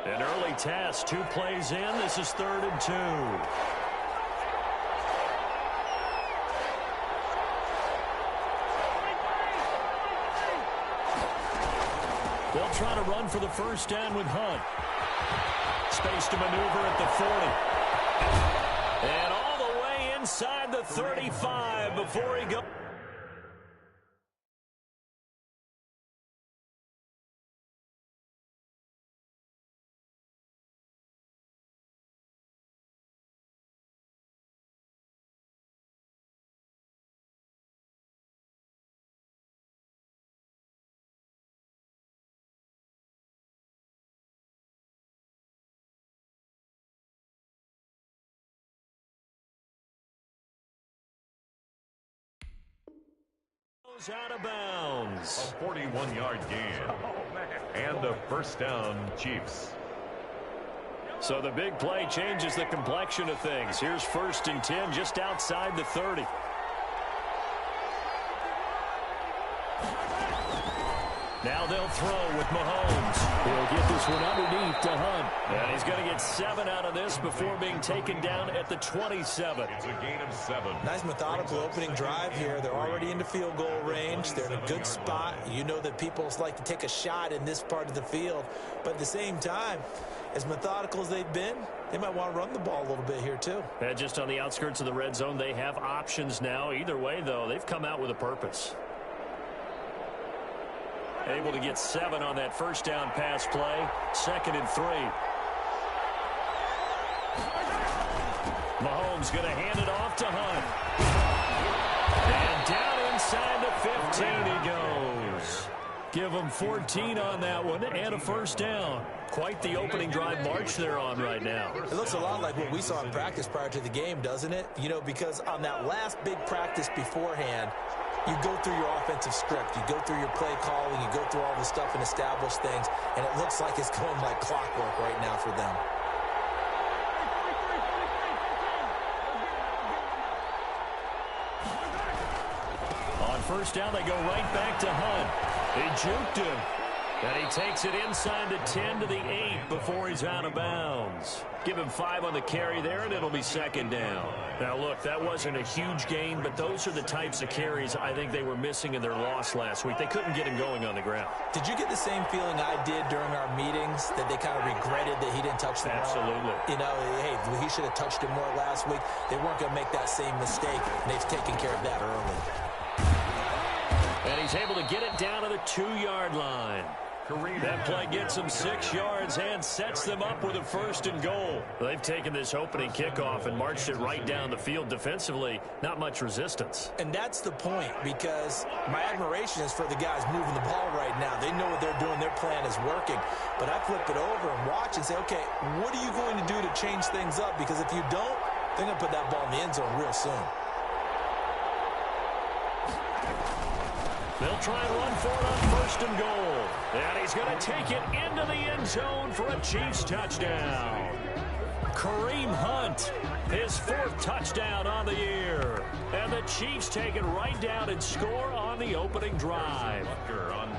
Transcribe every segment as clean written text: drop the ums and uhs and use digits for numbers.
An early test, 2 plays in. This is 3rd and 2. They'll try to run for the first down with Hunt. Space to maneuver at the 40. And all the way inside the 35 before he goes. Out of bounds. A 41-yard gain. And a first down, Chiefs. So the big play changes the complexion of things. Here's 1st and 10 just outside the 30. Now they'll throw with Mahomes. He'll get this one underneath to Hunt. And he's going to get 7 out of this before being taken down at the 27. It's a gain of 7. Nice methodical opening drive here. They're already into field goal range. They're in a good spot. You know that people like to take a shot in this part of the field. But at the same time, as methodical as they've been, they might want to run the ball a little bit here too. And just on the outskirts of the red zone, they have options now. Either way, though, they've come out with a purpose. Able to get 7 on that first down pass play. 2nd and 3. Mahomes going to hand it off to Hunt. And down inside the 15 he goes. Give him 14 on that one and a first down. Quite the opening drive march they're on right now. It looks a lot like what we saw in practice prior to the game, doesn't it? You know, because on that last big practice beforehand, you go through your offensive script. You go through your play calling. You go through all the stuff and establish things. And it looks like it's going like clockwork right now for them. On first down, they go right back to Hunt. He juked him. And he takes it inside the 10 to the 8 before he's out of bounds. Give him 5 on the carry there, and it'll be 2nd down. Now, look, that wasn't a huge gain, but those are the types of carries I think they were missing in their loss last week. They couldn't get him going on the ground. Did you get the same feeling I did during our meetings, that they kind of regretted that he didn't touch the ball? Absolutely. You know, hey, he should have touched it more last week. They weren't going to make that same mistake, and they've taken care of that early. And he's able to get it down to the 2-yard line. That play gets them 6 yards and sets them up with a 1st and goal. They've taken this opening kickoff and marched it right down the field defensively. Not much resistance. And that's the point, because my admiration is for the guys moving the ball right now. They know what they're doing. Their plan is working. But I flip it over and watch and say, okay, what are you going to do to change things up? Because if you don't, they're going to put that ball in the end zone real soon. They'll try and run for it on 1st and goal. And he's going to take it into the end zone for a Chiefs touchdown. Kareem Hunt, his 4th touchdown on the year. And the Chiefs take it right down and score on the opening drive.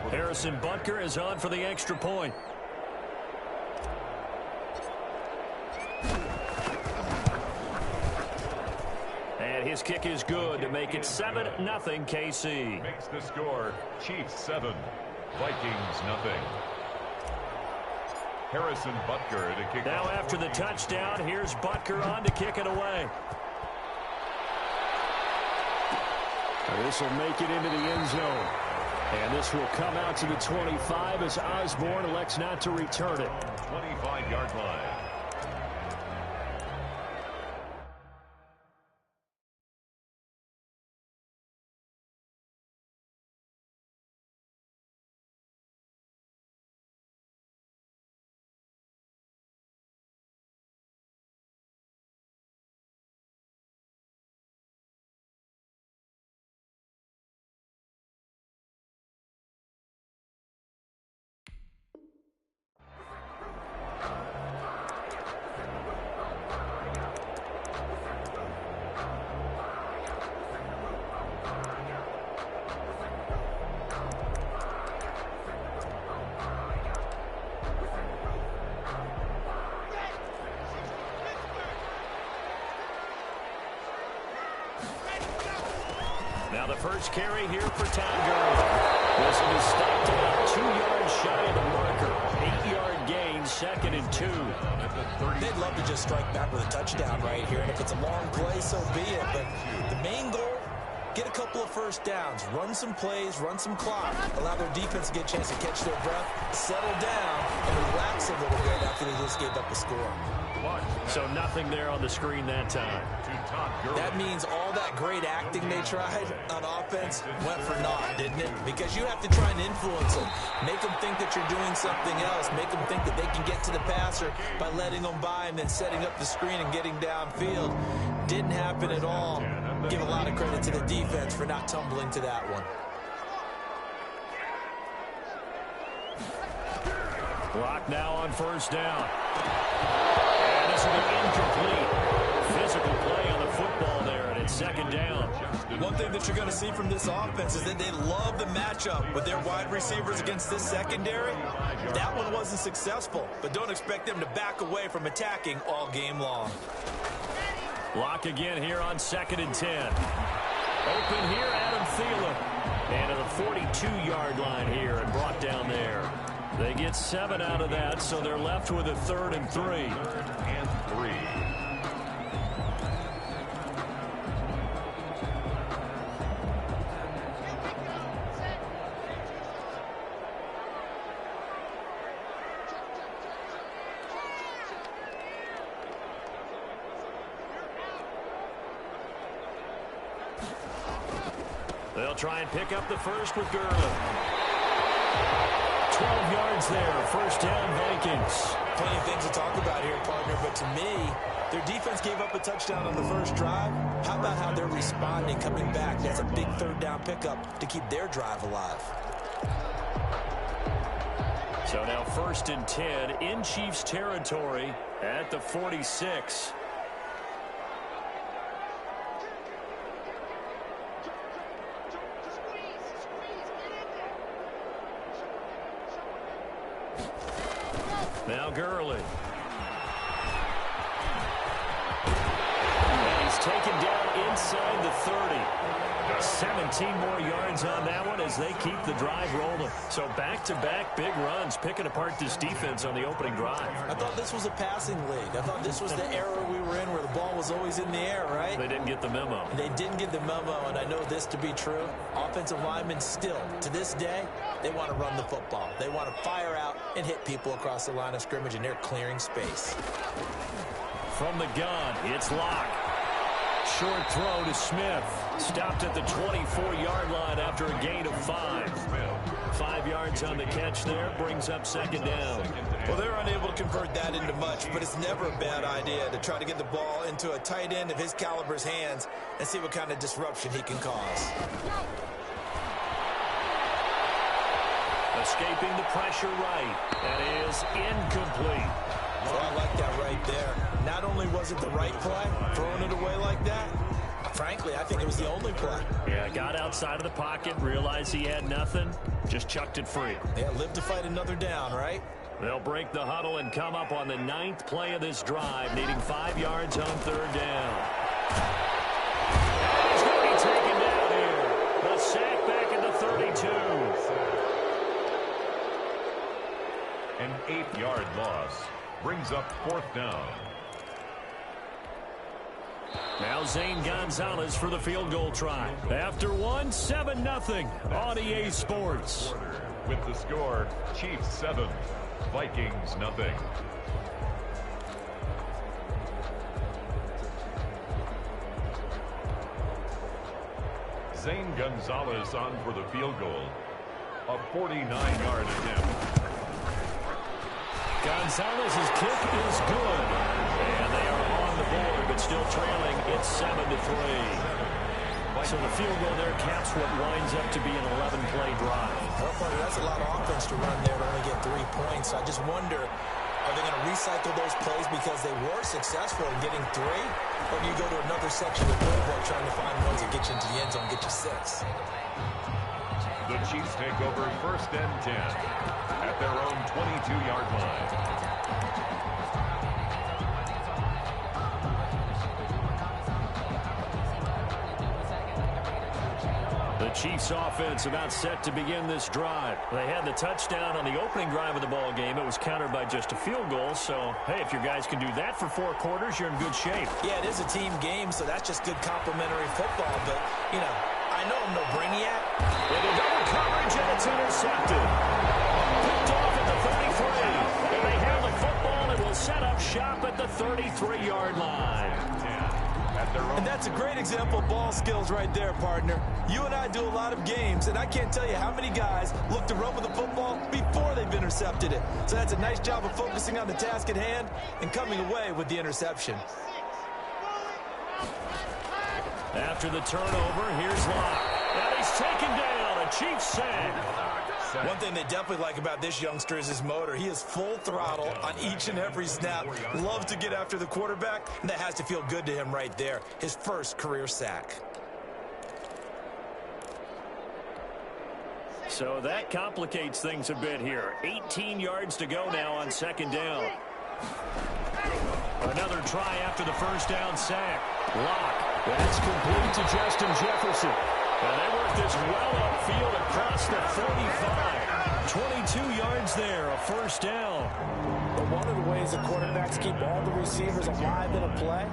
Harrison Butker is on for the extra point. And his kick is good to make it 7-0 KC. Makes the score Chiefs 7, Vikings 0. Harrison Butker to kick. Now after the touchdown, here's Butker on to kick it away. This will make it into the end zone. And this will come out to the 25 as Osborne elects not to return it. 25-yard line. the first carry here for Todd Gurley. This will be stopped about 2 yards shy of the marker. 8-yard gain, 2nd and 2. They'd love to just strike back with a touchdown right here. And if it's a long play, so be it. But the main goal, get a couple of first downs, run some plays, run some clock, allow their defense to get a chance to catch their breath, settle down, and relax a little bit after they just gave up a score. So nothing there on the screen that time. That means all that great acting they tried on offense went for naught, didn't it? Because you have to try and influence them. Make them think that you're doing something else. Make them think that they can get to the passer by letting them by and then setting up the screen and getting downfield. Didn't happen at all. Give a lot of credit to the defense for not tumbling to that one. Clock now on first down. And this will be incomplete. Physical play on the football there, and it's 2nd down. One thing that you're going to see from this offense is that they love the matchup with their wide receivers against this secondary. That one wasn't successful, but don't expect them to back away from attacking all game long. Lock again here on 2nd and 10. Open here, Adam Thielen. And to the 42-yard line here and brought down there. They get 7 out of that, so they're left with a 3rd and 3. And 3. They'll try and pick up the first with Gurley. 12 yards there, first down Vikings. Plenty of things to talk about here, partner, but to me, their defense gave up a touchdown on the first drive. How about how they're responding, coming back? That's a big 3rd down pickup to keep their drive alive. So now 1st and 10 in Chiefs territory at the 46. Now Gurley. And he's taken down inside the 30. 17 more yards on that one as they keep the drive rolling. So back-to-back big runs, picking apart this defense on the opening drive. I thought this was a passing league. I thought this was the era we were in where the ball was always in the air, right? They didn't get the memo. They didn't get the memo, and I know this to be true. Offensive linemen still, to this day, they want to run the football. They want to fire out and hit people across the line of scrimmage, and they're clearing space. From the gun, it's Locke. Short throw to Smith. Stopped at the 24-yard line after a gain of 5. 5 yards on the catch there. Brings up 2nd down. Well, they're unable to convert that into much, but it's never a bad idea to try to get the ball into a tight end of his caliber's hands and see what kind of disruption he can cause. Escaping the pressure right. That is incomplete. So I like that right there. Not only was it the right play, throwing it away like that, frankly, I think it was the only play. Yeah, got outside of the pocket, realized he had nothing, just chucked it free. Yeah, live to fight another down, right? They'll break the huddle and come up on the 9th play of this drive, needing 5 yards on 3rd down. And he's going to be taken down here. The sack back at the 32. An 8-yard loss brings up 4th down. Now Zane Gonzalez for the field goal try. After one, 7-0 on EA Sports. With the score, Chiefs 7, Vikings 0. Zane Gonzalez on for the field goal. A 49-yard attempt. Gonzalez's kick is good. And they are on the board, but still trailing. It's 7-3. So the field goal there caps what winds up to be an 11-play drive. Well, partner, that's a lot of offense to run there to only get 3 points. I just wonder, are they going to recycle those plays because they were successful in getting 3? Or do you go to another section of the playbook trying to find ones that get you into the end zone, get you 6? The Chiefs take over 1st and 10 at their own 22-yard line. Chiefs offense about set to begin this drive. They had the touchdown on the opening drive of the ball game. It was countered by just a field goal. So, hey, if your guys can do that for 4 quarters, you're in good shape. Yeah, it is a team game, so that's just good complimentary football. But, you know, I know I'm no brainiac. With a double coverage, and it's intercepted. Picked off at the 33. And they have the football and will set up shop at the 33-yard line. And that's a great example of ball skills right there, partner. You and I do a lot of games, and I can't tell you how many guys look to run with the football before they've intercepted it. So that's a nice job of focusing on the task at hand and coming away with the interception. After the turnover, here's Locke. And he's taken down. A Chiefs sack. One thing they definitely like about this youngster is his motor. He is full throttle on each and every snap. Loves to get after the quarterback, and that has to feel good to him right there. His first career sack. So that complicates things a bit here. 18 yards to go now on second down. Another try after the first down sack. Locke. That's complete to Justin Jefferson. And they work this well upfield across the 45. 22 yards there, a first down. But one of the ways the quarterbacks keep all the receivers alive in a play,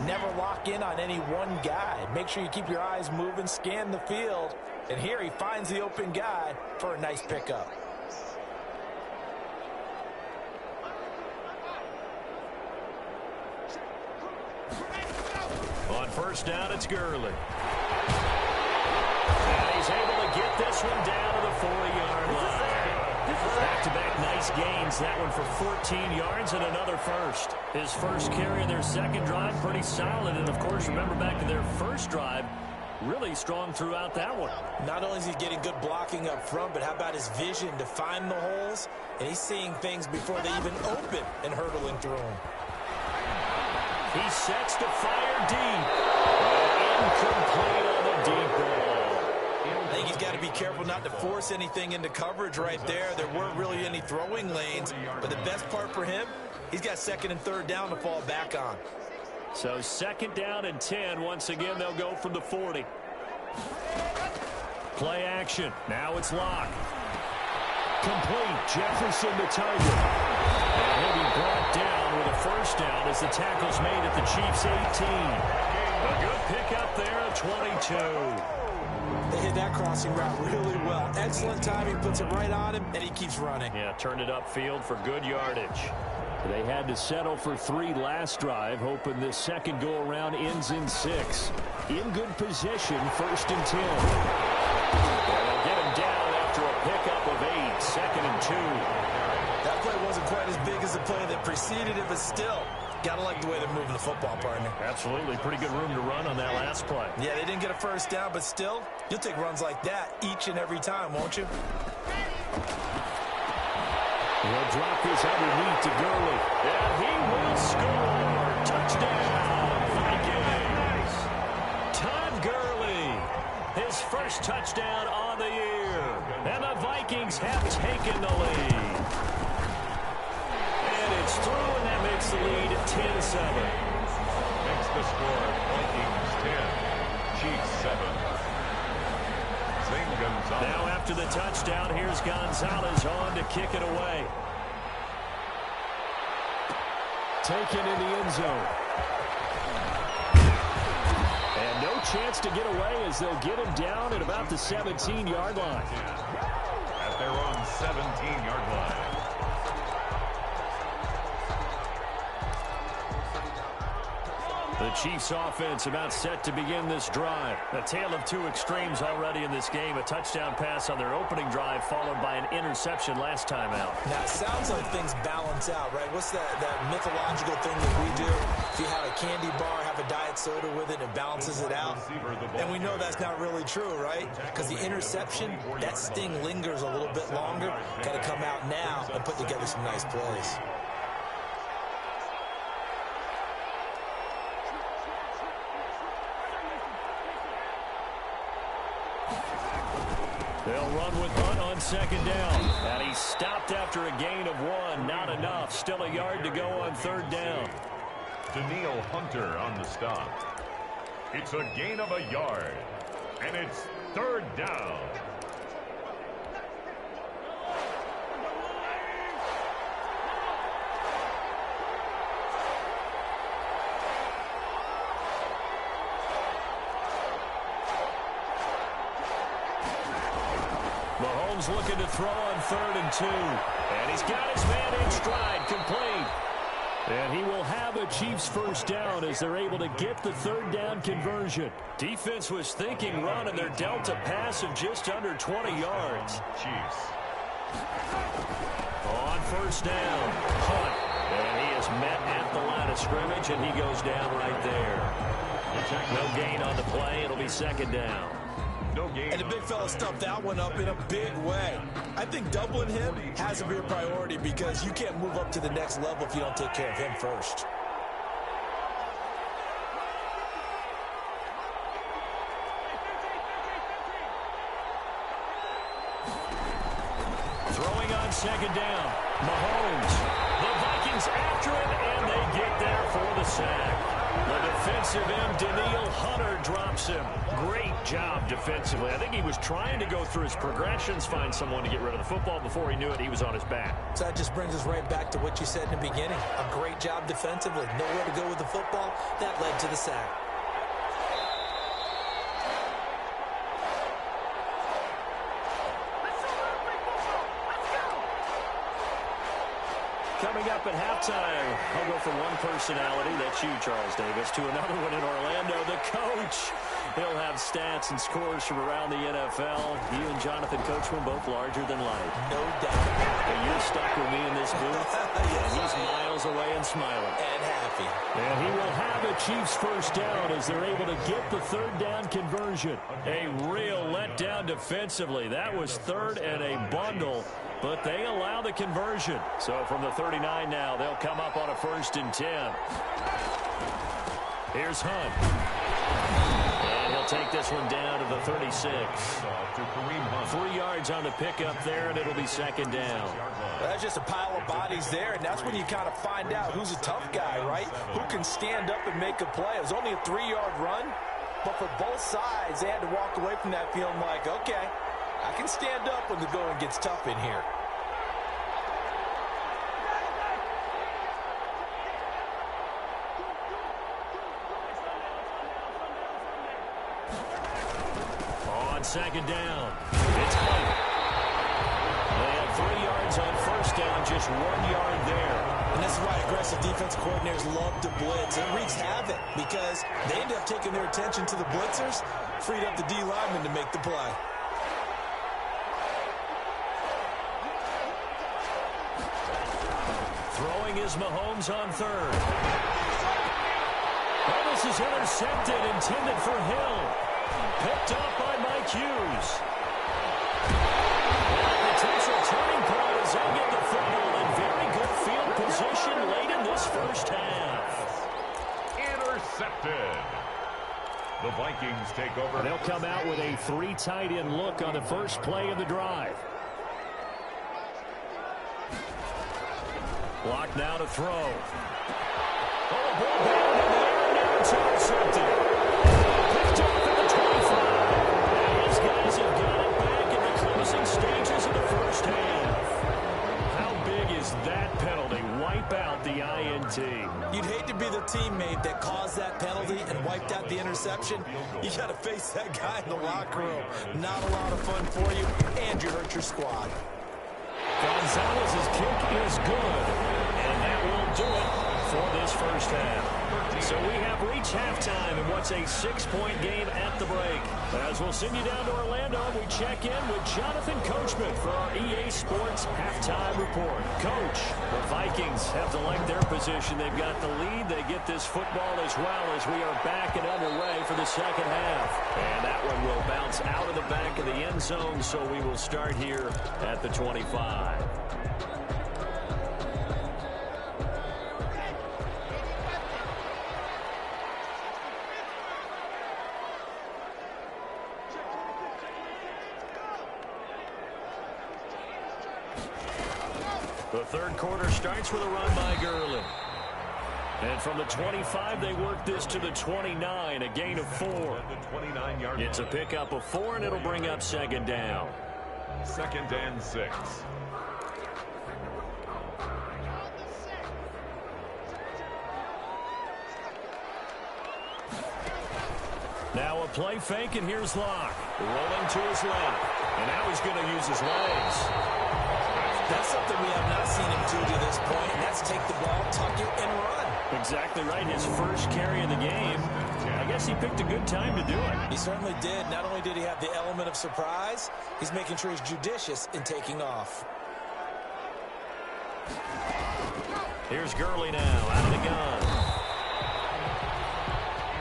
never lock in on any one guy. Make sure you keep your eyes moving, scan the field. And here he finds the open guy for a nice pickup. On first down, it's Gurley. And he's able to get this one down to the 40-yard line. Back-to-back nice gains. That one for 14 yards and another first. His first carry of their second drive, pretty solid. And, of course, remember back to their first drive, really strong throughout that one. Not only is he getting good blocking up front, but how about his vision to find the holes? And he's seeing things before they even open and hurtling through them. He sets to fire deep. Incomplete on the deep ball. I think he's got to be careful not to force anything into coverage right there. There weren't really any throwing lanes. But the best part for him, he's got second and third down to fall back on. So second down and 10. Once again, they'll go from the 40. Play action. Now it's Locke. Complete. Jefferson the target. And he'll be brought down with a first down as the tackle's made at the Chiefs' 18. A good pickup there at 22. They hit that crossing route really well. Excellent timing, puts it right on him, and he keeps running. Yeah, turned it upfield for good yardage. They had to settle for 3 last drive, hoping this second go-around ends in 6. In good position, first and 10. They'll get him down after a pickup of 8, second and 2. That play wasn't quite as big as the play that preceded it, but still, gotta like the way they're moving the football, partner. Absolutely. Pretty good room to run on that last play. Yeah, they didn't get a first down, but still, you'll take runs like that each and every time, won't you? He'll drop this underneath to Gurley. And he will score. Touchdown, Vikings. Todd Gurley, his first touchdown on the year. And the Vikings have taken the lead. And it's through, and that makes the lead 10-7. Makes the score Vikings 10, Chiefs 7. Zane Gonzalez. Now after the touchdown, here's Gonzalez on to kick it away. Taken in the end zone. And no chance to get away as they'll get him down at about the 17-yard line. At their own 17-yard line. The Chiefs offense about set to begin this drive. A tale of 2 extremes already in this game. A touchdown pass on their opening drive followed by an interception last time out. Now, it sounds like things balance out, right? What's that mythological thing that we do? If you have a candy bar, have a diet soda with it, it balances it out. And we know that's not really true, right? Because the interception, that sting lingers a little bit longer. Got to come out now and put together some nice plays. They'll run with Hunt on second down. And he's stopped after a gain of 1. Not enough. Still a yard to go on third down. Danielle Hunter on the stop. It's a gain of a yard. And it's third down. Mahomes looking to throw on 3rd and 2. And he's got his man in stride, complete. And he will have a Chiefs first down as they're able to get the 3rd down conversion. Defense was thinking run, and they're dealt a pass of just under 20 yards. Chiefs. On 1st down, Hunt. And he is met at the line of scrimmage, and he goes down right there. No gain on the play. It'll be 2nd down. No gain. And the big fella stuffed that one up in a big way. I think doubling him has to be a priority because you can't move up to the next level if you don't take care of him first. Throwing on 2nd down, Mahomes. The Vikings after him, and they get there for the sack. The defensive end, Danielle Hunter, drops him. Great job defensively. I think he was trying to go through his progressions, find someone to get rid of the football. Before he knew it, he was on his back. So that just brings us right back to what you said in the beginning. A great job defensively. Nowhere to go with the football. That led to the sack. Coming up at halftime, I'll go from one personality, that's you, Charles Davis, to another one in Orlando, the coach. He'll have stats and scores from around the NFL. He and Jonathan Coachman both larger than life. No doubt. And you're stuck with me in this booth. Yes, and he's miles away and smiling. And happy. And he will have a Chiefs first down as they're able to get the 3rd down conversion. A real letdown defensively. That was 3rd and a bundle. But they allow the conversion. So from the 39 now, they'll come up on a 1st and 10. Here's Hunt. And he'll take this one down to the 36. 3 yards on the pickup there, and it'll be 2nd down. That's just a pile of bodies there, and that's when you kind of find out who's a tough guy, right? Who can stand up and make a play. It was only a 3-yard run, but for both sides, they had to walk away from that feeling like, okay, I can stand up when the going gets tough in here. On 2nd down, it's Hunt. They have 3 yards on 1st down, just 1 yard there. And this is why aggressive defense coordinators love to blitz. It wreaks havoc because they end up taking their attention to the blitzers, freed up the D lineman to make the play. Throwing is Mahomes on 3rd. Oh, this is intercepted, intended for Hill. Picked up by Mike Hughes. And a potential turning point as they get the football in very good field position late in this first half. Intercepted. The Vikings take over. And they'll come out with a 3 tight end look on the first play of the drive. Block now to throw. Oh, ball down in the air, now it's intercepted. Picked off at the 25. And these guys have got it back in the closing stages of the first half. How big is that penalty? Wipe out the INT. You'd hate to be the teammate that caused that penalty and wiped out the interception. You got to face that guy in the locker room. Not a lot of fun for you, and you hurt your squad. Gonzalez's kick is good, and that will do it for this first half. So we have reached halftime in what's a 6-point game at the break. As we'll send you down to Orlando, we check in with Jonathan Coachman for our EA Sports Halftime Report. Coach, the Vikings have to like their position. They've got the lead. They get this football as well as we are back and underway for the second half. And that one will bounce out of the back of the end zone, so we will start here at the 25. The third quarter starts with a run by Gurley. And from the 25, they work this to the 29, a gain of 4. It's a pickup of 4, and it'll bring up second down. 2nd and 6. Now a play fake, and here's Locke. Rolling to his left. And now he's going to use his legs. That's something we have not seen him do to this point, and that's take the ball, tuck it, and run. Exactly right. His first carry of the game. I guess he picked a good time to do it. He certainly did. Not only did he have the element of surprise, he's making sure he's judicious in taking off. Here's Gurley now, out of the gun.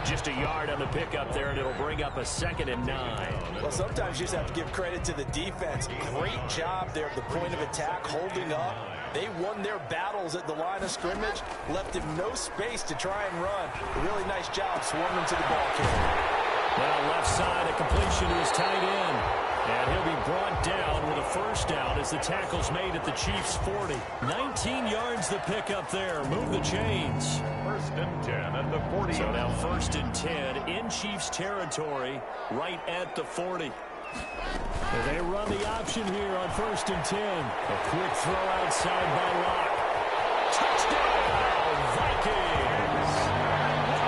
Just a yard on the pickup there, and it'll bring up a 2nd and 9. Well, sometimes you just have to give credit to the defense. Great job there at the point of attack, holding up. They won their battles at the line of scrimmage, left him no space to try and run. A really nice job swarming to the ball carrier. Now left side, a completion to his tight end. And he'll be brought down with a first down as the tackle's made at the Chiefs' 40. 19 yards the pickup there. Move the chains. 1st and 10 at the 40. So now 1st and 10 in Chiefs territory right at the 40. And they run the option here on 1st and 10. A quick throw outside by Locke. Touchdown, Vikings!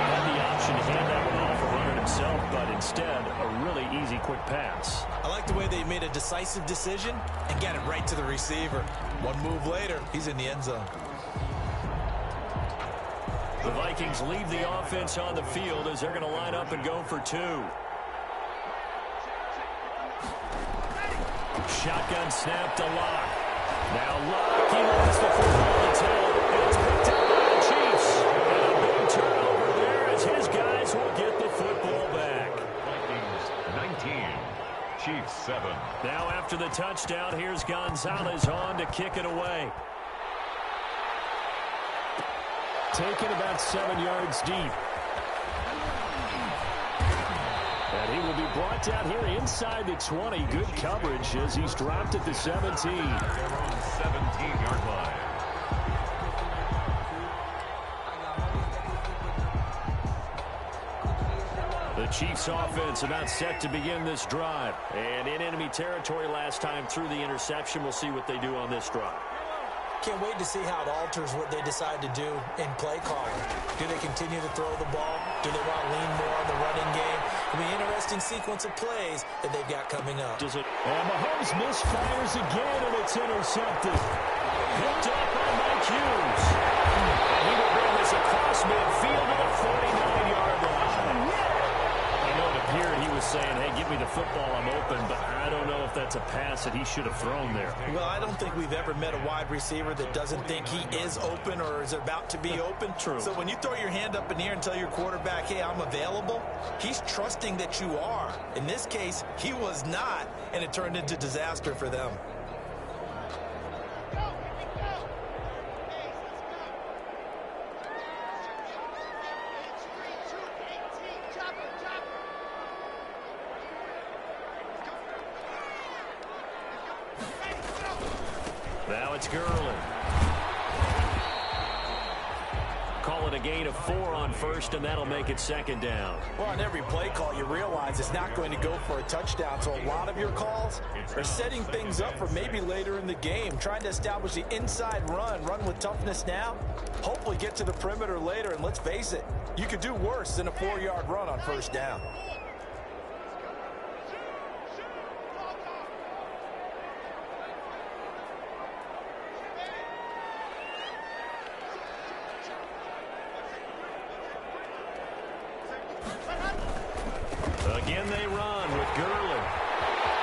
Had the option to hand that one off or run it himself, but instead a really easy quick pass. I like the way they made a decisive decision and got it right to the receiver. One move later, he's in the end zone. The Vikings leave the offense on the field as they're going to line up and go for 2. Shotgun snap to Locke. Now Locke, he wants the football to tell. It's picked up by the Chiefs. And a big turnover there as his guys will get the football back. Vikings 19, Chiefs 7. Now after the touchdown, here's Gonzalez on to kick it away. Taken about 7 yards deep. And he will be brought down here inside the 20. Good coverage as he's dropped at the 17. Their own 17-yard line. The Chiefs offense about set to begin this drive. And in enemy territory last time through the interception. We'll see what they do on this drive. Can't wait to see how it alters what they decide to do in play calling. Do they continue to throw the ball? Do they want to lean more on the running game? It'll be an interesting sequence of plays that they've got coming up. Does it? And Mahomes misfires again, and it's intercepted. Picked up by Mike Hughes. And he will bring this across midfield to the 49-yard line. I know it appeared he was saying, hey, give me the football, I'm open, but I don't know if that's a pass that he should have thrown there. Well, I don't think we've ever met a wide receiver that doesn't think he is open or is about to be open. True. So when you throw your hand up in the air and tell your quarterback, hey, I'm available, he's trusting that you are. In this case, he was not, and it turned into disaster for them. Now it's Gurley. Call it a gain of 4 on first, and that'll make it second down. Well, on every play call, you realize it's not going to go for a touchdown. So a lot of your calls are setting things up for maybe later in the game, trying to establish the inside run with toughness now, hopefully get to the perimeter later. And let's face it, you could do worse than a 4-yard run on first down. Again they run with Gurley.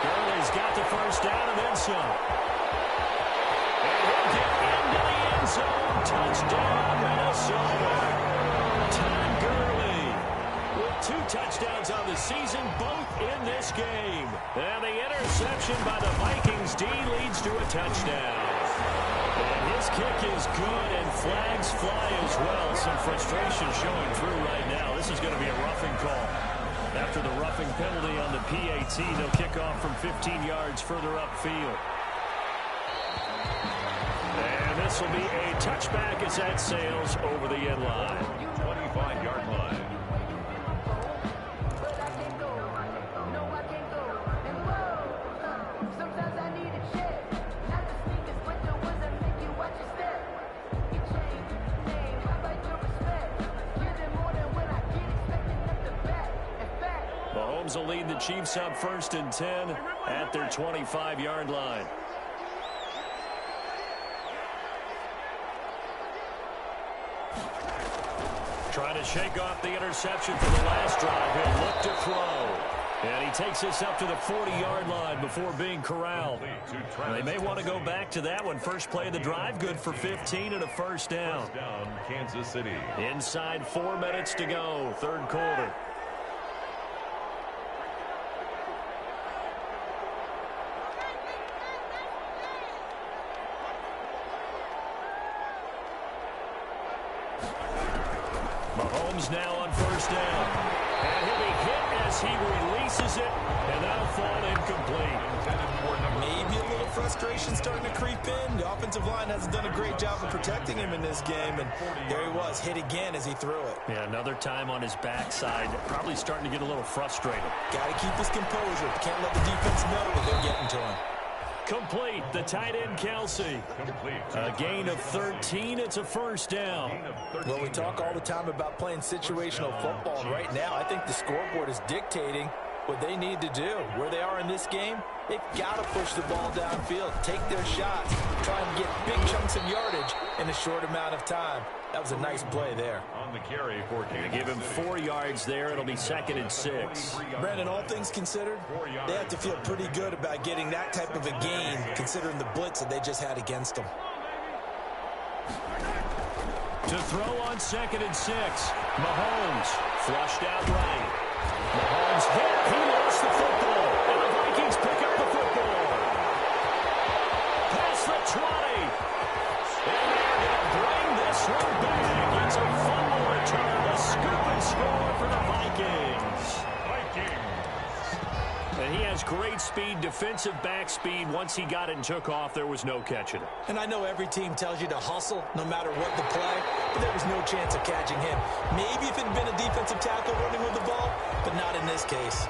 Gurley's got the first down and then some. And he'll get into the end zone. Touchdown, Minnesota. Todd Gurley with 2 touchdowns on the season, both in this game. And the interception by the Vikings D leads to a touchdown. And his kick is good, and flags fly as well. Some frustration showing through right now. This is going to be a roughing call. After the roughing penalty on the PAT, they'll kick off from 15 yards further upfield. And this this will be a touchback as that sails over the end line. 25-yard line. Mahomes will lead the Chiefs up 1st and 10 at their 25-yard line. Trying to shake off the interception from the last drive. He'll look to throw. And he takes this up to the 40-yard line before being corralled. And they may want to go back to that one. First play of the drive, good for 15 and a first down. First down, Kansas City. Inside 4 minutes to go, third quarter. Mahomes now on first down. And he'll be hit as he releases it, and that'll fall incomplete. Maybe a little frustration starting to creep in. The offensive line hasn't done a great job of protecting him in this game, and there he was, hit again as he threw it. Yeah, another time on his backside, probably starting to get a little frustrated. Got to keep his composure. Can't let the defense know that they're getting to him. Complete, the tight end, Kelsey. Complete. A gain of 13, it's a first down. Well, we talk all the time about playing situational football, and right now I think the scoreboard is dictating what they need to do. Where they are in this game, they've got to push the ball downfield, take their shots, try and get big chunks of yardage in a short amount of time. That was a nice play there. On the carry for Kansas Give him 4 yards there. It'll be 2nd and 6. Brandon, all things considered, they have to feel pretty good about getting that type of a gain, considering the blitz that they just had against them. To throw on 2nd and 6. Mahomes flushed out right. Mahomes hit. He lost the football. And the Vikings pick up the football. Past the 20. And they're going to bring this one back. It's a fumble return. A scoop and score for the Vikings. And he has great speed, defensive back speed. Once he got it and took off, there was no catching it. And I know every team tells you to hustle no matter what the play, but there was no chance of catching him. Maybe if it had been a defensive tackle running with the ball, but not in this case.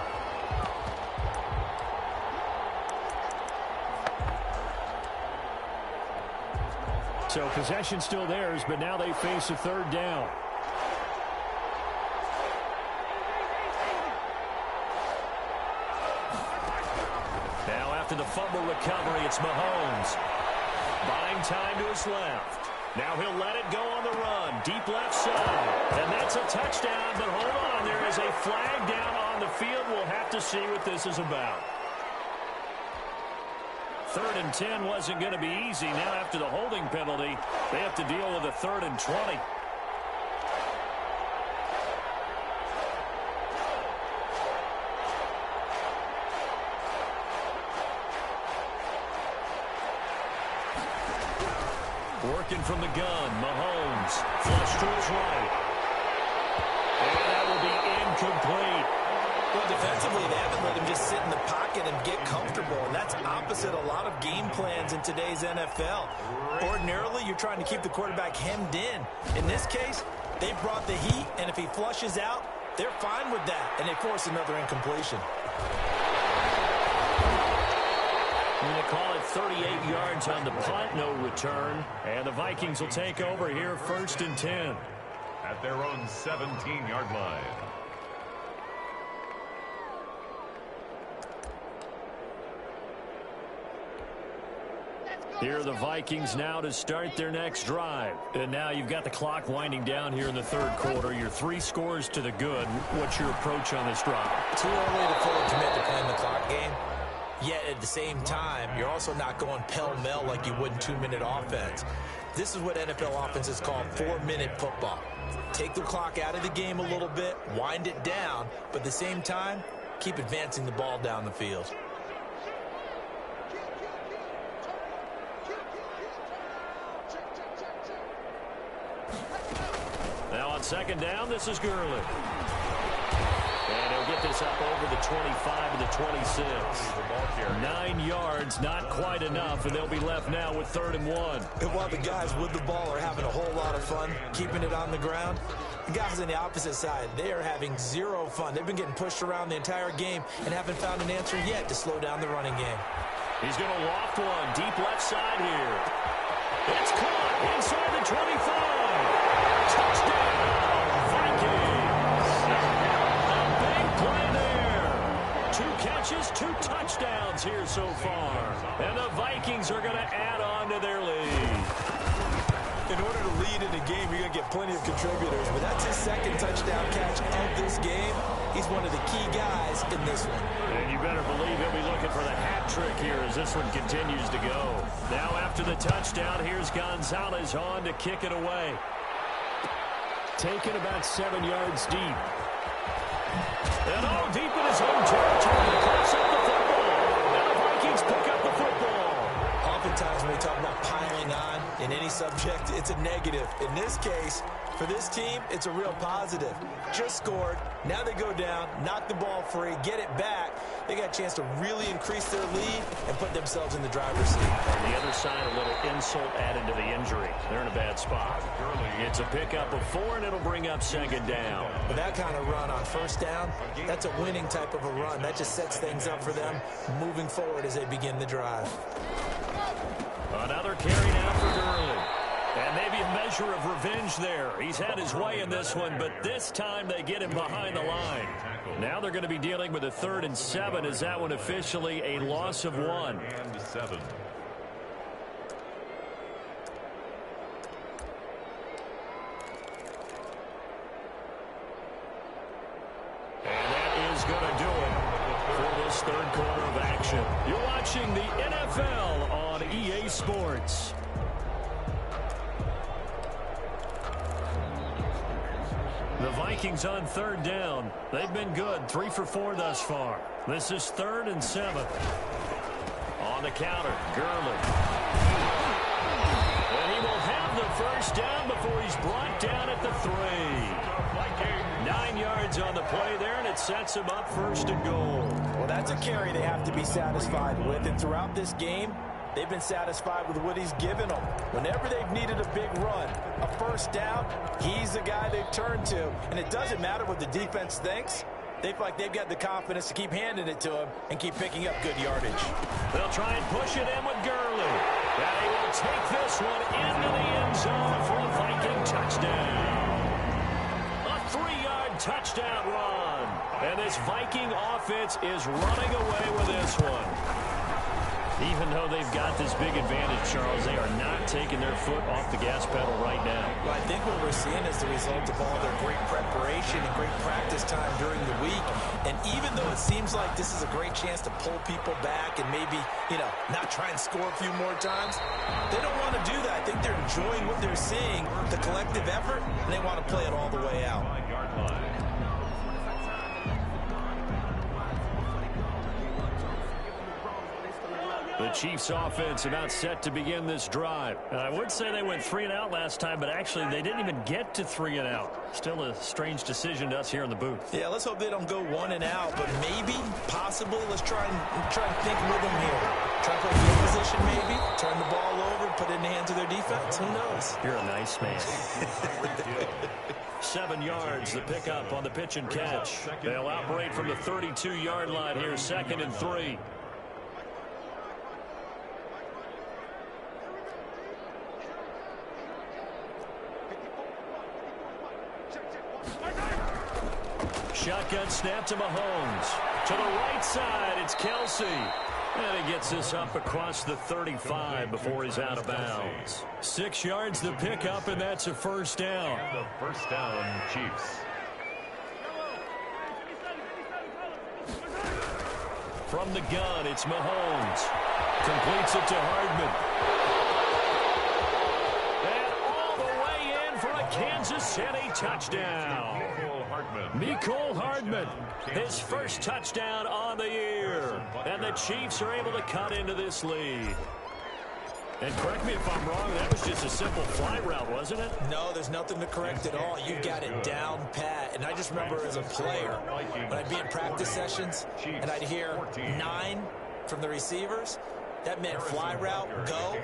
So possession still theirs, but now they face a third down. Now after the fumble recovery, it's Mahomes. Buying time to his left. Now he'll let it go on the run. Deep left side. And that's a touchdown, but hold on. There is a flag down on the field. We'll have to see what this is about. 3rd and 10 wasn't going to be easy. Now after the holding penalty, they have to deal with a 3rd and 20. Working from the gun, Mahomes. Flush to his right. And that will be incomplete. Well, defensively, they haven't let him just sit in the pocket and get comfortable, and that's opposite a lot of game plans in today's NFL. Ordinarily, you're trying to keep the quarterback hemmed in. In this case, they brought the heat, and if he flushes out, they're fine with that, and they force another incompletion. I'm going to call it 38 yards on the punt, no return. And the Vikings will take over here 1st and 10. at their own 17-yard line. Here are the Vikings now to start their next drive. And now you've got the clock winding down here in the third quarter. You're 3 scores to the good. What's your approach on this drive? Too early to fully commit to playing the clock game. Yet at the same time, you're also not going pell-mell like you would in 2-minute offense. This is what NFL offenses call 4-minute football. Take the clock out of the game a little bit, wind it down, but at the same time, keep advancing the ball down the field. Now on second down, this is Gurley. And he'll get this up over the 25 to the 26. 9 yards, not quite enough, and they'll be left now with 3rd and 1. And while the guys with the ball are having a whole lot of fun keeping it on the ground, the guys on the opposite side, they are having zero fun. They've been getting pushed around the entire game and haven't found an answer yet to slow down the running game. He's going to loft one deep left side here. It's caught inside the 25. Touchdown, Vikings. A big play there. 2 catches, 2 touchdowns here so far. And the Vikings are going to add on to their lead. In order to lead in a game, you're going to get plenty of contributors. But that's his 2nd touchdown catch of this game. He's one of the key guys in this one. And you better believe he'll be looking for the hat trick here as this one continues to go. Now after the touchdown, here's Gonzalez on to kick it away. Taken about 7 yards deep. And deep in his own territory. Pass up the football. Now the Vikings pick up the football. Oftentimes when we talk about piling on in any subject, it's a negative. In this case, for this team, it's a real positive. Just scored. Now they go down, knock the ball free, get it back. They got a chance to really increase their lead and put themselves in the driver's seat. On the other side, a little insult added to the injury. They're in a bad spot. It's a pickup of 4, and it'll bring up 2nd down. With that kind of run on 1st down, that's a winning type of a run. That just sets things up for them moving forward as they begin the drive. Another carry now for Gurley. And maybe a measure of revenge there. He's had his way in this one, but this time they get him behind the line. Now they're going to be dealing with a 3rd and 7. Is that one officially a loss of 1? And 7. And that is going to do it for this 3rd quarter of action. You're watching the NFL on EA Sports. The Vikings on 3rd down. They've been good. 3 for 4 thus far. This is 3rd and 7. On the counter, Gurley. And he will have the 1st down before he's brought down at the 3. 9 yards on the play there, and it sets him up 1st and goal. Well, that's a carry they have to be satisfied with. And throughout this game, they've been satisfied with what he's given them. Whenever they've needed a big run, a 1st down, he's the guy they've turned to. And it doesn't matter what the defense thinks. They feel like they've got the confidence to keep handing it to him and keep picking up good yardage. They'll try and push it in with Gurley. And he will take this one into the end zone for a Viking touchdown. A 3-yard touchdown run. And this Viking offense is running away with this one. Even though they've got this big advantage, Charles, they are not taking their foot off the gas pedal right now. Well, I think what we're seeing is the result of all their great preparation and great practice time during the week. And even though it seems like this is a great chance to pull people back and maybe, not try and score a few more times, they don't want to do that. I think they're enjoying what they're seeing, the collective effort, and they want to play it all the way out. The Chiefs offense about set to begin this drive. I would say they went 3 and out last time, but actually they didn't even get to 3 and out. Still a strange decision to us here in the booth. Yeah, let's hope they don't go 1 and out, but maybe, possibly, let's try and think with them here. Try to put field position maybe, turn the ball over, put it in the hands of their defense. Who knows? You're a nice man. 7 yards, the pickup on the pitch and catch. They'll operate from the 32-yard line here, 2nd and 3. Shotgun snap to Mahomes. To the right side, it's Kelsey. And he gets this up across the 35 before he's out of bounds. 6 yards the pickup, and that's a 1st down. The 1st down, Chiefs. From the gun, it's Mahomes. Completes it to Hardman. And all the way in for a Kansas City touchdown. Mecole Hardman, his 1st touchdown on the year. And the Chiefs are able to cut into this lead. And correct me if I'm wrong, that was just a simple fly route, wasn't it? No, there's nothing to correct at all. You've got it down pat. And I just remember as a player, when I'd be in practice sessions and I'd hear 9 from the receivers, that meant fly route, go,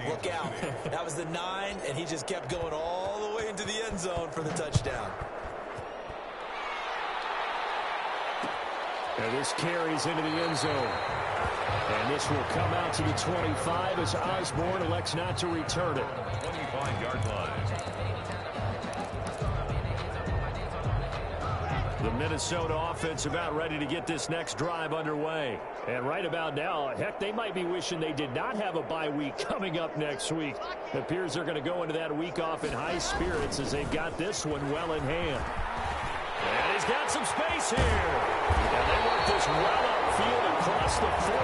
look out. That was the 9, and he just kept going all the way into the end zone for the touchdown. And this carries into the end zone. And this will come out to the 25 as Osborne elects not to return it. 25-yard line. The Minnesota offense about ready to get this next drive underway. And right about now, heck, they might be wishing they did not have a bye week coming up next week. It appears they're going to go into that week off in high spirits as they've got this one well in hand. And he's got some space here. And they work this well upfield across the 45.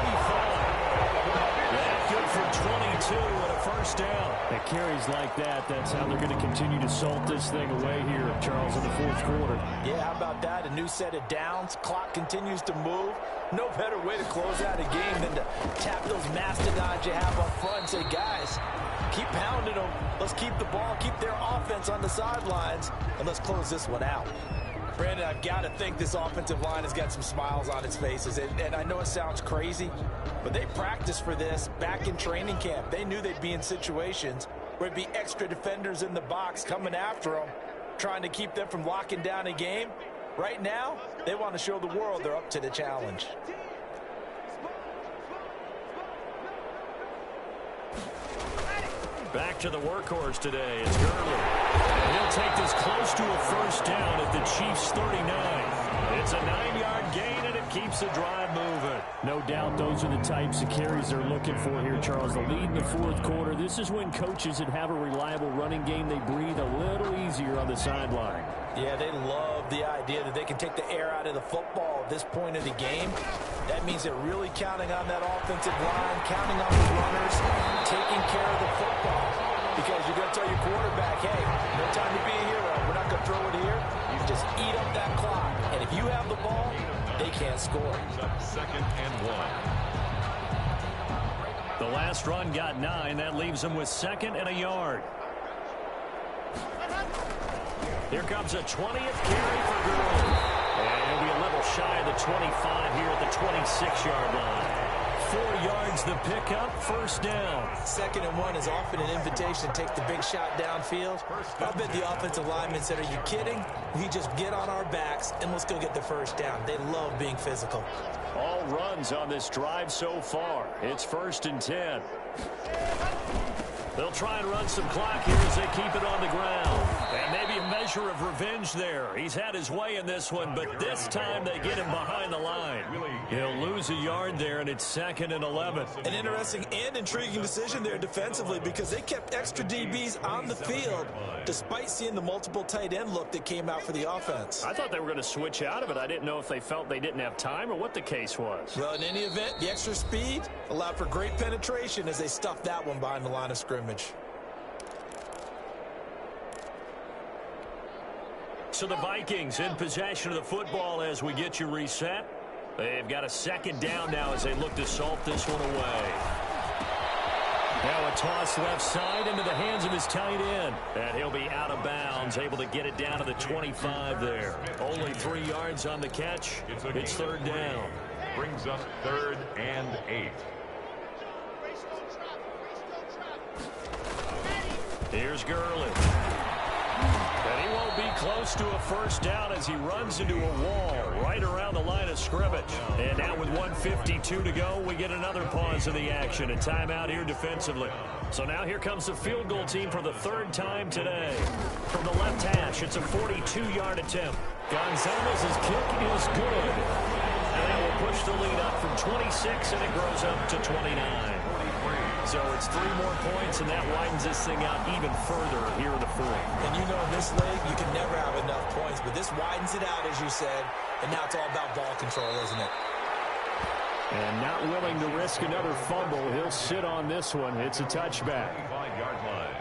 Yeah, good for 22 and a first down. At carries like that, that's how they're going to continue to salt this thing away here, Charles, in the fourth quarter. Yeah, how about that? A new set of downs. Clock continues to move. No better way to close out a game than to tap those mastodons you have up front and say, guys, keep pounding them. Let's keep the ball, keep their offense on the sidelines, and let's close this one out. Brandon, I've got to think this offensive line has got some smiles on its faces. And I know it sounds crazy, but they practiced for this back in training camp. They knew they'd be in situations where it'd be extra defenders in the box coming after them, trying to keep them from locking down a game. Right now, they want to show the world they're up to the challenge. Back to the workhorse today. It's Gurley. And he'll take this close to a first down at the Chiefs' 39. It's a 9-yard gain, and it keeps the drive moving. No doubt those are the types of carries they're looking for here, Charles. The lead in the fourth quarter. This is when coaches that have a reliable running game, they breathe a little easier on the sideline. Yeah, they love the idea that they can take the air out of the football at this point of the game. That means they're really counting on that offensive line, counting on the runners, taking care of the football. Because you're going to tell your quarterback, hey, no time to be a hero. We're not going to throw it here. You just eat up that clock. And if you have the ball, they can't score. Second and 1. The last run got 9. That leaves them with second and a yard. Here comes a 20th carry for Gurley. And he'll be a little shy of the 25 here at the 26-yard line. 4 yards the pickup, first down. Second and 1 is often an invitation to take the big shot downfield. I bet the offensive linemen said, are you kidding? We just get on our backs and let's go get the first down. They love being physical. All runs on this drive so far. It's first and 10. They'll try and run some clock here as they keep it on the ground. And maybe a measure of revenge there. He's had his way in this one, but this time they get him behind the line. He'll lose a yard there, and it's second and 11. An interesting and intriguing decision there defensively because they kept extra DBs on the field despite seeing the multiple tight end look that came out for the offense. I thought they were going to switch out of it. I didn't know if they felt they didn't have time or what the case was. Well, in any event, the extra speed allowed for great penetration as they stuffed that one behind the line of scrimmage. So the Vikings in possession of the football as we get you reset. They've got a second down now as they look to salt this one away. Now a toss left side into the hands of his tight end. And he'll be out of bounds, able to get it down to the 25 there. Only 3 yards on the catch. It's third down. Brings up third and 8. Here's Gurley. And he won't be close to a first down as he runs into a wall right around the line of scrimmage. And now with 1:52 to go, we get another pause in the action. A timeout here defensively. So now here comes the field goal team for the third time today. From the left hash, it's a 42-yard attempt. Gonzalez's kick is good. And that will push the lead up from 26, and it grows up to 29. So it's 3 more points, and that widens this thing out even further here in the fourth. And you know in this league, you can never have enough points, but this widens it out, as you said, and now it's all about ball control, isn't it? And not willing to risk another fumble, he'll sit on this one. It's a touchback. 5-yard line.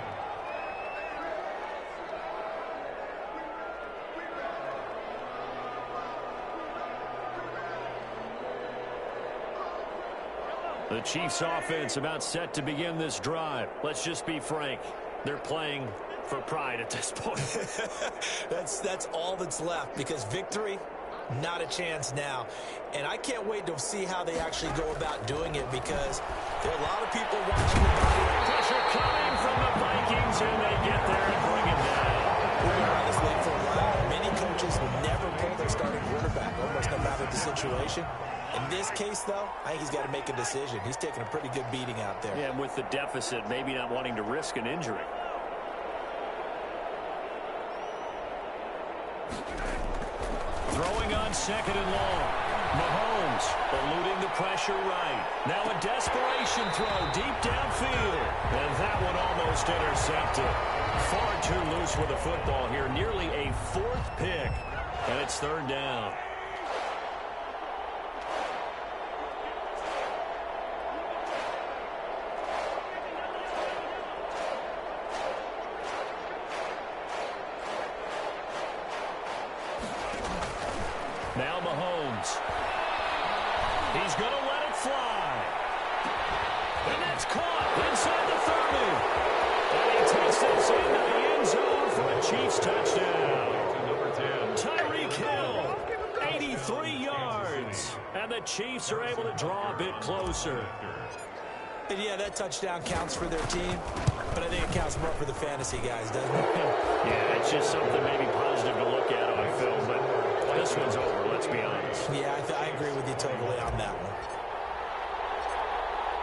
The The Chiefs offense about set to begin this drive. Let's just be frank. They're playing for pride at this point. That's all that's left, because victory, not a chance now. And I can't wait to see how they actually go about doing it, because there are a lot of people watching the body. Pressure coming from the Vikings, and they get there and bring it down. We've been around this league for a while. Many coaches will never pull their starting quarterback, almost no matter the situation. In this case, though, I think he's got to make a decision. He's taking a pretty good beating out there. Yeah, and with the deficit, maybe not wanting to risk an injury. Throwing on second and long. Mahomes eluding the pressure right. Now a desperation throw deep downfield. And that one almost intercepted. Far too loose with the football here. Nearly a fourth pick. And it's third down. Now Mahomes. He's going to let it fly. And that's caught inside the 30. And he takes this into the end zone for a Chiefs touchdown. Number 10. Tyreek Hill, 83 yards. And the Chiefs are able to draw a bit closer. And yeah, that touchdown counts for their team, but I think it counts more for the fantasy guys, doesn't it? Yeah, it's just something maybe positive to look at on film, but this one's over, let's be honest. Yeah, I agree with you totally on that one.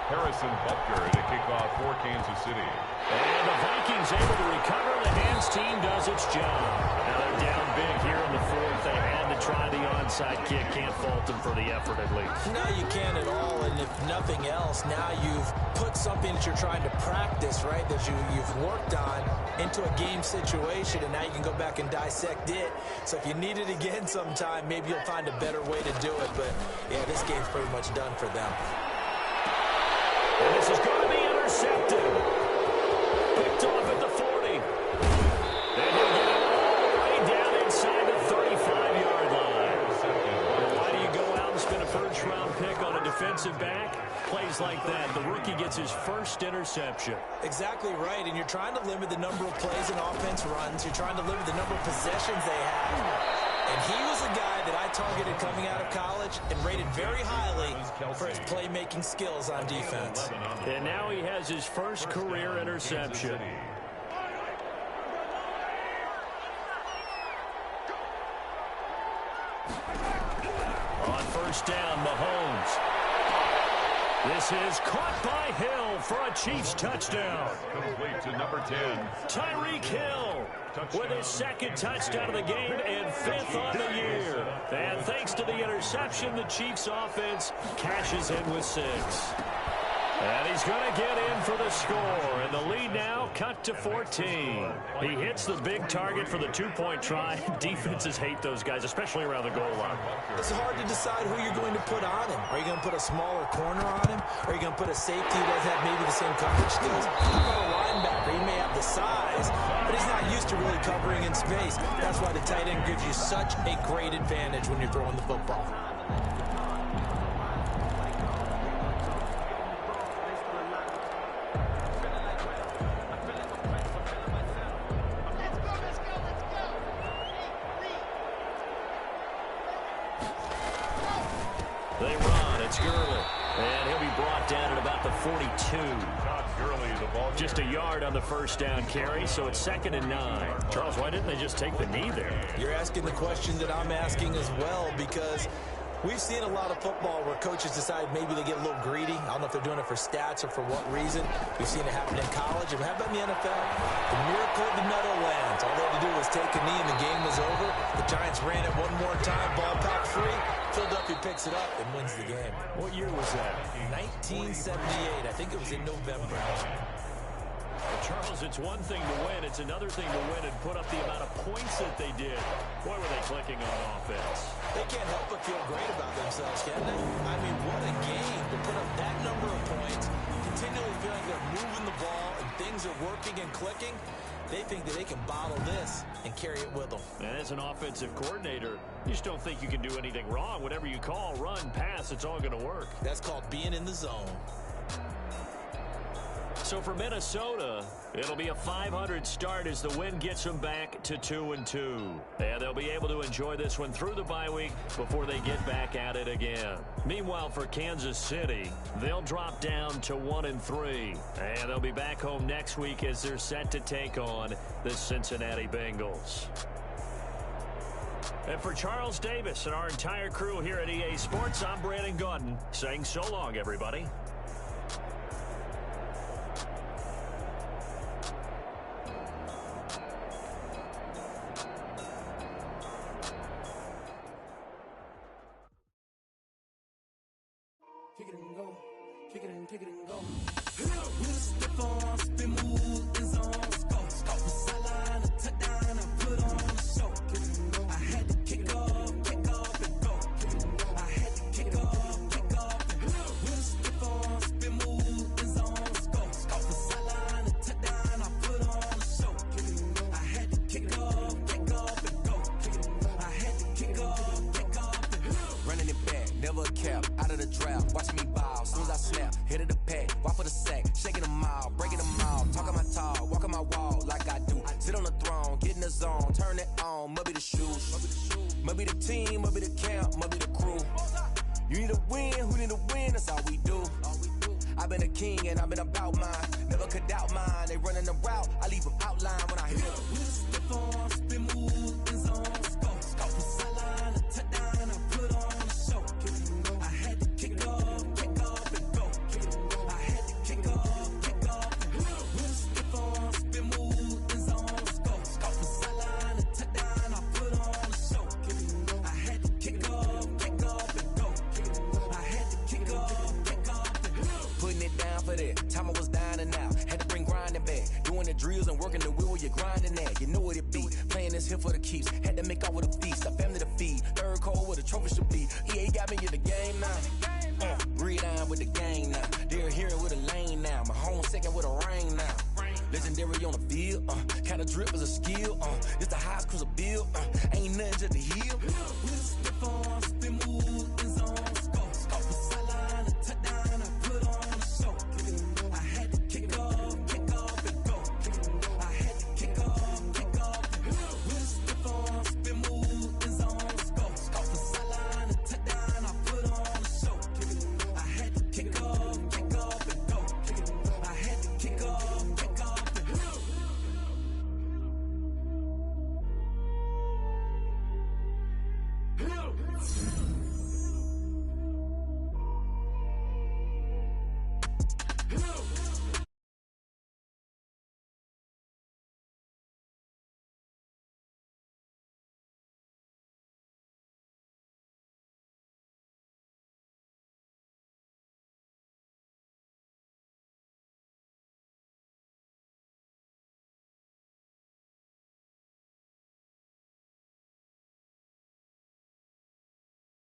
Harrison Butker to kick off for Kansas City. And the Vikings able to recover. The hands team does its job. Now they're down big here in the fourth. They had to try the onside kick. Can't fault them for the effort at least. No, you can't at all. And if nothing else, now you've put something that you're trying to practice, right, that you've worked on into a game situation, and now you can go back and dissect it. So if you need it again sometime, maybe you'll find a better way to do it. But, yeah, this game's pretty much done for them. And this is going to be intercepted. Picked off at the 40. And he'll get it all the way down inside the 35-yard line. Why do you go out and spend a first-round pick on a defensive back? Plays like that, the rookie gets his first interception. Exactly right, and you're trying to limit the number of plays and offense runs. You're trying to limit the number of possessions they have. And he was a guy that I targeted coming out of college and rated very highly for his playmaking skills on defense. And now he has his first career interception. On first down, Mahomes. This is caught by Hill for a Chiefs touchdown. Complete to number 10. Tyreek Hill with his second touchdown of the game and fifth on the year. And thanks to the interception, the Chiefs offense cashes in with 6. And he's going to get in for the score. And the lead now cut to 14. He hits the big target for the two-point try. Defenses hate those guys, especially around the goal line. It's hard to decide who you're going to put on him. Are you going to put a smaller corner on him? Or are you going to put a safety who doesn't have maybe the same coverage skills? How about a linebacker? He may have the size, but he's not used to really covering in space. That's why the tight end gives you such a great advantage when you're throwing the football. They run. It's Gurley. And he'll be brought down at about the 42. Just a yard on the first down carry, so it's 2nd and 9. Charles, why didn't they just take the knee there? You're asking the question that I'm asking as well, because we've seen a lot of football where coaches decide maybe they get a little greedy. I don't know if they're doing it for stats or for what reason. We've seen it happen in college. And how about in the NFL? The miracle of the Meadowlands. All they had to do was take a knee and the game was over. The Giants ran it one more time, ball packed free. Philadelphia picks it up and wins the game. What year was that? 1978. I think it was in November. Charles, it's one thing to win. It's another thing to win and put up the amount of points that they did. Boy, were they clicking on offense. They can't help but feel great about themselves, can they? I mean, what a game to put up that number of points, continually feeling they're moving the ball and things are working and clicking. They think that they can bottle this and carry it with them. And as an offensive coordinator, you just don't think you can do anything wrong. Whatever you call, run, pass, it's all going to work. That's called being in the zone. So for Minnesota, it'll be a .500 start as the win gets them back to 2-2. And they'll be able to enjoy this one through the bye week before they get back at it again. Meanwhile, for Kansas City, they'll drop down to 1-3. And they'll be back home next week as they're set to take on the Cincinnati Bengals. And for Charles Davis and our entire crew here at EA Sports, I'm Brandon Gaudin saying so long, everybody. Kick it and go. Kick it and go. With a stiff arm, spin move, in zone, go. From sideline to touchdown, I put on a show. I had to kick off and go. I had to kick off and go. With a stiff arm, spin move, in zone, go. From sideline to touchdown, I put on a show. I had to kick off and go. I had to kick off and go. Running it back, never a cap, out of the draft. Watch me ball, soon as I snap, hit of the pack, walk for the sack, shaking them all, breaking them all, talking my talk, walking my wall like I do. Sit on the throne, get in the zone, turn it on, must be the shoes, must be the team, must be the camp, must be the crew. You need a win, who need a win, that's all we do. I've been a king and I've been about mine, never could doubt mine, they running the route, I leave them outline when I hit them. With a stiff arm, spin move, in zone, go. From sideline to touchdown, I put on a show. I had to kick off and go. I had to kick off and go. With a stiff arm, spin move, in zone, go. From sideline to touchdown, I put on a show. I had to kick off and go. I had to kick off and go. Putting it down for that, time I was down and out. Had to bring grinding back, doing the drills and working the wheel where you're grinding at. You know what it be, playing this here for the keeps. Had to make out with a feast, a family to feed. Third cold where the trophy should be. EA got me in the game now. Read on with the game now. They're hearing with a lane now. My home second with a rain now. Legendary on the field, kind of drip is a skill. It's the highest cruiser bill, ain't nothing just to heal. With a stiff arm, spin move, in zone, go. From sideline to touchdown, I put on a show. I had to kick off and go. I had to kick off and go. With a stiff arm, spin move, in zone, go. From sideline to touchdown, I put on a show. I had to kick off and go. I had to kick off and go. Hello.